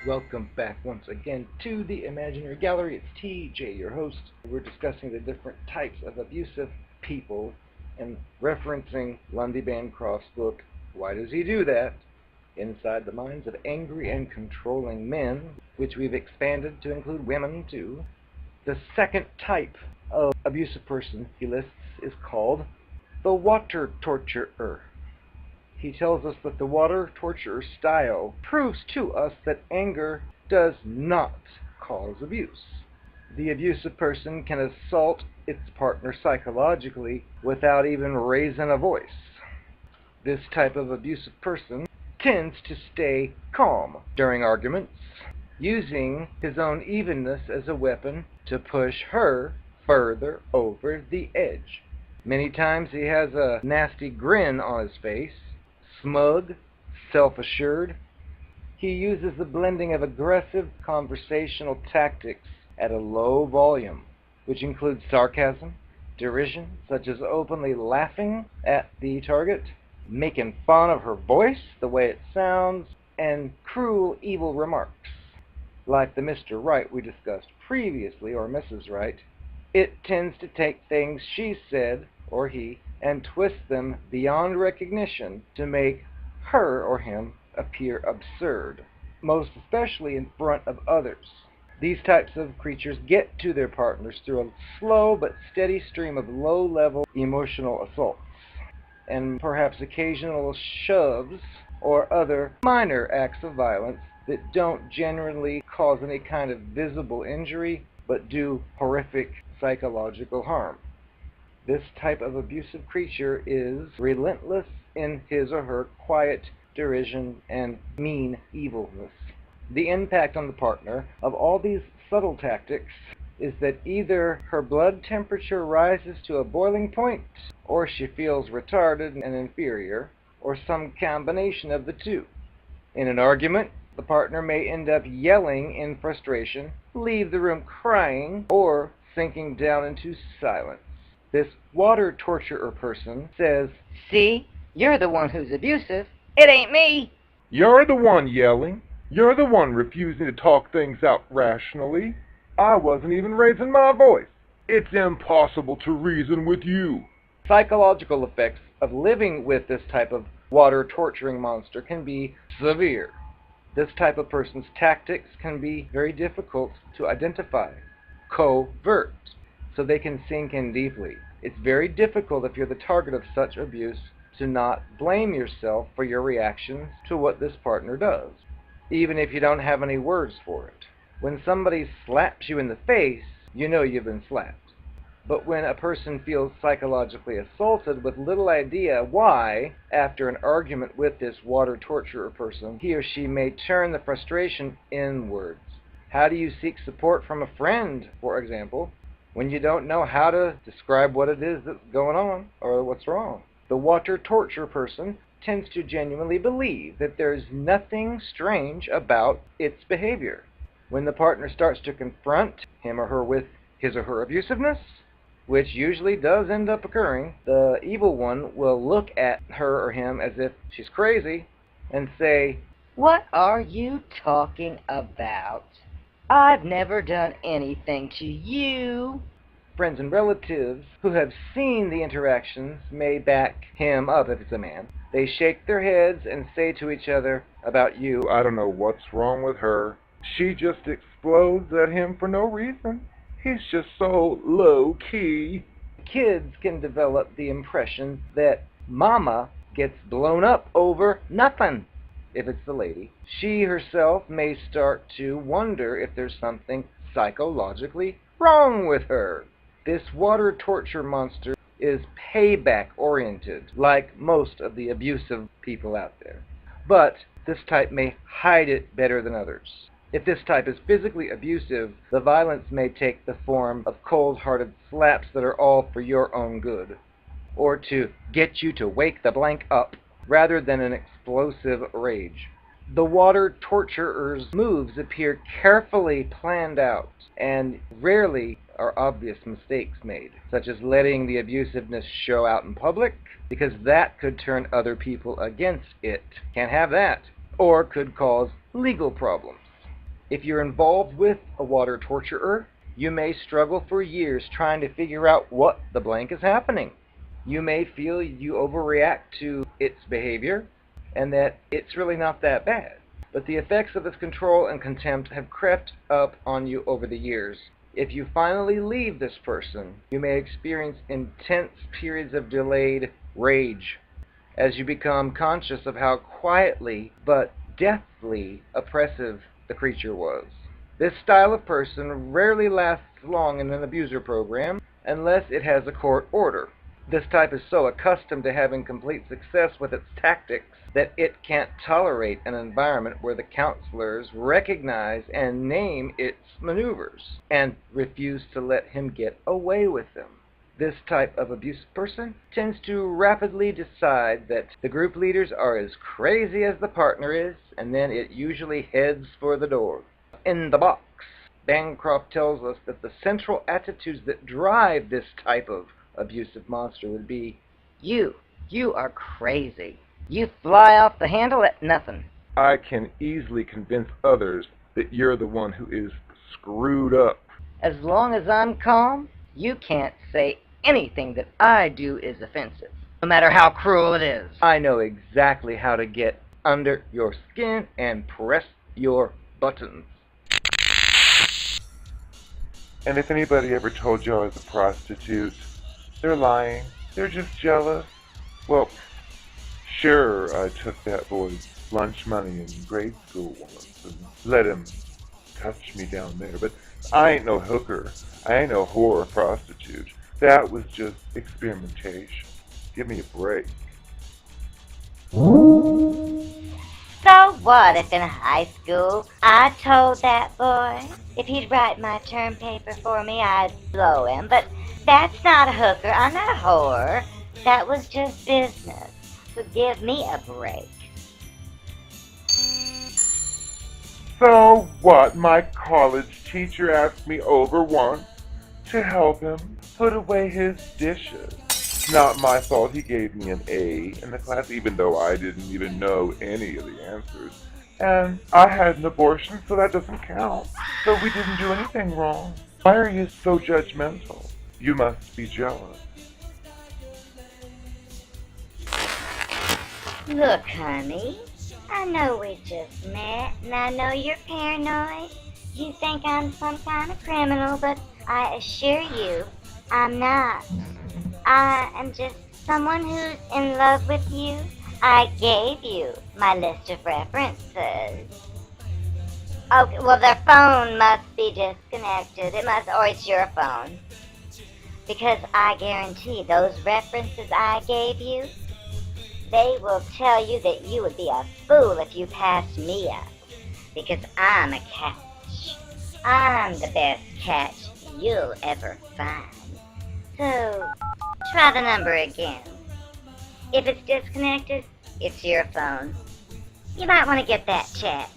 Welcome back once again to the Imaginary Gallery. It's TJ, your host. We're discussing the different types of abusive people and referencing Lundy Bancroft's book, Why Does He Do That? Inside the Minds of Angry and Controlling Men, which we've expanded to include women too. The second type of abusive person he lists is called the water torturer. He tells us that the water torturer style proves to us that anger does not cause abuse. The abusive person can assault its partner psychologically without even raising a voice. This type of abusive person tends to stay calm during arguments, using his own evenness as a weapon to push her further over the edge. Many times he has a nasty grin on his face, smug, self-assured. He uses the blending of aggressive conversational tactics at a low volume, which includes sarcasm, derision, such as openly laughing at the target, making fun of her voice, the way it sounds, and cruel, evil remarks. Like the Mr. Right we discussed previously, or Mrs. Right, it tends to take things she said, or he, and twist them beyond recognition to make her or him appear absurd, most especially in front of others. These types of creatures get to their partners through a slow but steady stream of low-level emotional assaults, and perhaps occasional shoves or other minor acts of violence that don't generally cause any kind of visible injury, but do horrific psychological harm. This type of abusive creature is relentless in his or her quiet derision and mean evilness. The impact on the partner of all these subtle tactics is that either her blood temperature rises to a boiling point, or she feels retarded and inferior, or some combination of the two. In an argument, the partner may end up yelling in frustration, leave the room crying, or sinking down into silence. This water torturer person says, "See, you're the one who's abusive. It ain't me." You're the one yelling. You're the one refusing to talk things out rationally. I wasn't even raising my voice. It's impossible to reason with you. Psychological effects of living with this type of water torturing monster can be severe. This type of person's tactics can be very difficult to identify, covert, so they can sink in deeply. It's very difficult if you're the target of such abuse to not blame yourself for your reactions to what this partner does, even if you don't have any words for it. When somebody slaps you in the face, you know you've been slapped. But when a person feels psychologically assaulted with little idea why, after an argument with this water torturer person, he or she may turn the frustration inwards. How do you seek support from a friend, for example, when you don't know how to describe what it is that's going on or what's wrong? The water torture person tends to genuinely believe that there's nothing strange about its behavior. When the partner starts to confront him or her with his or her abusiveness, which usually does end up occurring, the evil one will look at her or him as if she's crazy and say, "What are you talking about? I've never done anything to you." Friends and relatives who have seen the interactions may back him up if it's a man. They shake their heads and say to each other about you, I don't know what's wrong with her. She just explodes at him for no reason. He's just so low-key. Kids can develop the impression that mama gets blown up over nothing. If it's the lady, she herself may start to wonder if there's something psychologically wrong with her. This water torture monster is payback-oriented, like most of the abusive people out there. But this type may hide it better than others. If this type is physically abusive, the violence may take the form of cold-hearted slaps that are all for your own good, or to get you to wake the blank up, rather than an explosive rage. The water torturer's moves appear carefully planned out, and rarely are obvious mistakes made, such as letting the abusiveness show out in public, because that could turn other people against it. Can't have that. Or could cause legal problems. If you're involved with a water torturer, you may struggle for years trying to figure out what the blank is happening. You may feel you overreact to its behavior and that it's really not that bad. But the effects of its control and contempt have crept up on you over the years. If you finally leave this person, you may experience intense periods of delayed rage as you become conscious of how quietly but deathly oppressive the creature was. This style of person rarely lasts long in an abuser program unless it has a court order. This type is so accustomed to having complete success with its tactics that it can't tolerate an environment where the counselors recognize and name its maneuvers and refuse to let him get away with them. This type of abusive person tends to rapidly decide that the group leaders are as crazy as the partner is, and then it usually heads for the door. In the box, Bancroft tells us that the central attitudes that drive this type of abusive monster would be, You are crazy. You fly off the handle at nothing. I can easily convince others that you're the one who is screwed up. As long as I'm calm, you can't say anything that I do is offensive, no matter how cruel it is. I know exactly how to get under your skin and press your buttons. And if anybody ever told you I was a prostitute, they're lying. They're just jealous. Well, sure, I took that boy's lunch money in grade school once and let him touch me down there, but I ain't no hooker. I ain't no whore or prostitute. That was just experimentation. Give me a break. So what if in high school I told that boy if he'd write my term paper for me I'd blow him? But that's not a hooker. I'm not a whore. That was just business. So give me a break. So what? My college teacher asked me over once to help him put away his dishes. Not my fault he gave me an A in the class, even though I didn't even know any of the answers. And I had an abortion, so that doesn't count. So we didn't do anything wrong. Why are you so judgmental? You must be jealous. Look, honey, I know we just met, and I know you're paranoid. You think I'm some kind of criminal, but I assure you, I'm not. I am just someone who's in love with you. I gave you my list of references. Okay, well, their phone must be disconnected. Or it's your phone. Because I guarantee those references I gave you, they will tell you that you would be a fool if you passed me up. Because I'm a catch. I'm the best catch you'll ever find. So, try the number again. If it's disconnected, it's your phone. You might want to get that checked.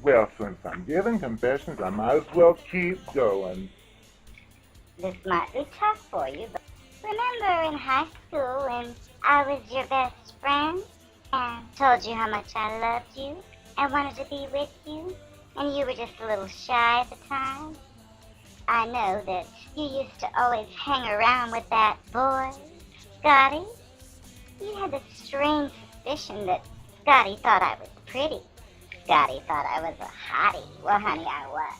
Well, since I'm giving confessions, I might as well keep going. This might be tough for you, but remember in high school when I was your best friend and told you how much I loved you and wanted to be with you, and you were just a little shy at the time? I know that you used to always hang around with that boy, Scotty. You had this strange suspicion that Scotty thought I was pretty. Scotty thought I was a hottie. Well, honey, I was.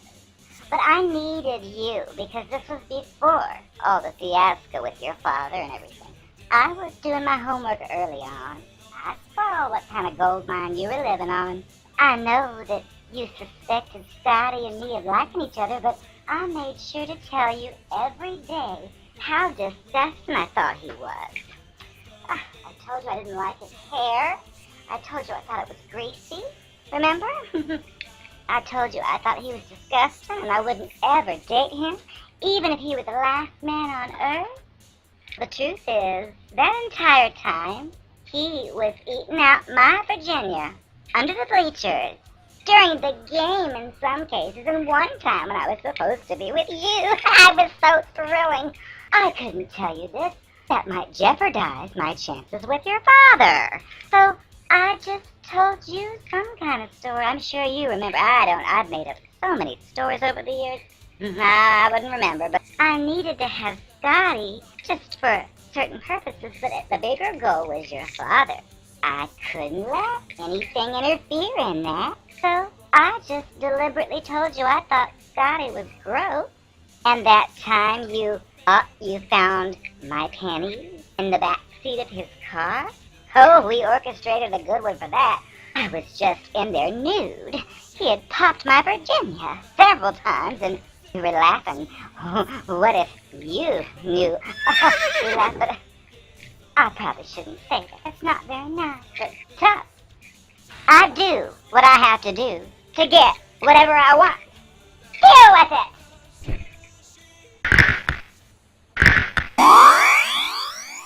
But I needed you because this was before all the fiasco with your father and everything. I was doing my homework early on. I saw what kind of gold mine you were living on. I know that you suspected Scotty and me of liking each other, but I made sure to tell you every day how disgusting I thought he was. I told you I didn't like his hair. I told you I thought it was greasy. Remember? I told you I thought he was disgusting and I wouldn't ever date him, even if he were the last man on earth. The truth is, that entire time, He was eating out my Virginia under the bleachers during the game in some cases, and one time when I was supposed to be with you. I was so thrilling. I couldn't tell you this. That might jeopardize my chances with your father. So I just told you some kind of story. I'm sure you remember. I don't. I've made up so many stories over the years. I wouldn't remember, but I needed to have Scotty just for certain purposes, but the bigger goal was your father. I couldn't let anything interfere in that, so I just deliberately told you I thought Scotty was gross. And that time you found my panties in the back seat of his car? Oh, we orchestrated a good one for that. I was just in there nude. He had popped my Virginia several times, and we were laughing. What if you knew? We laughed, but I probably shouldn't say that. It's not very nice, but tough. I do what I have to do to get whatever I want. Deal with it!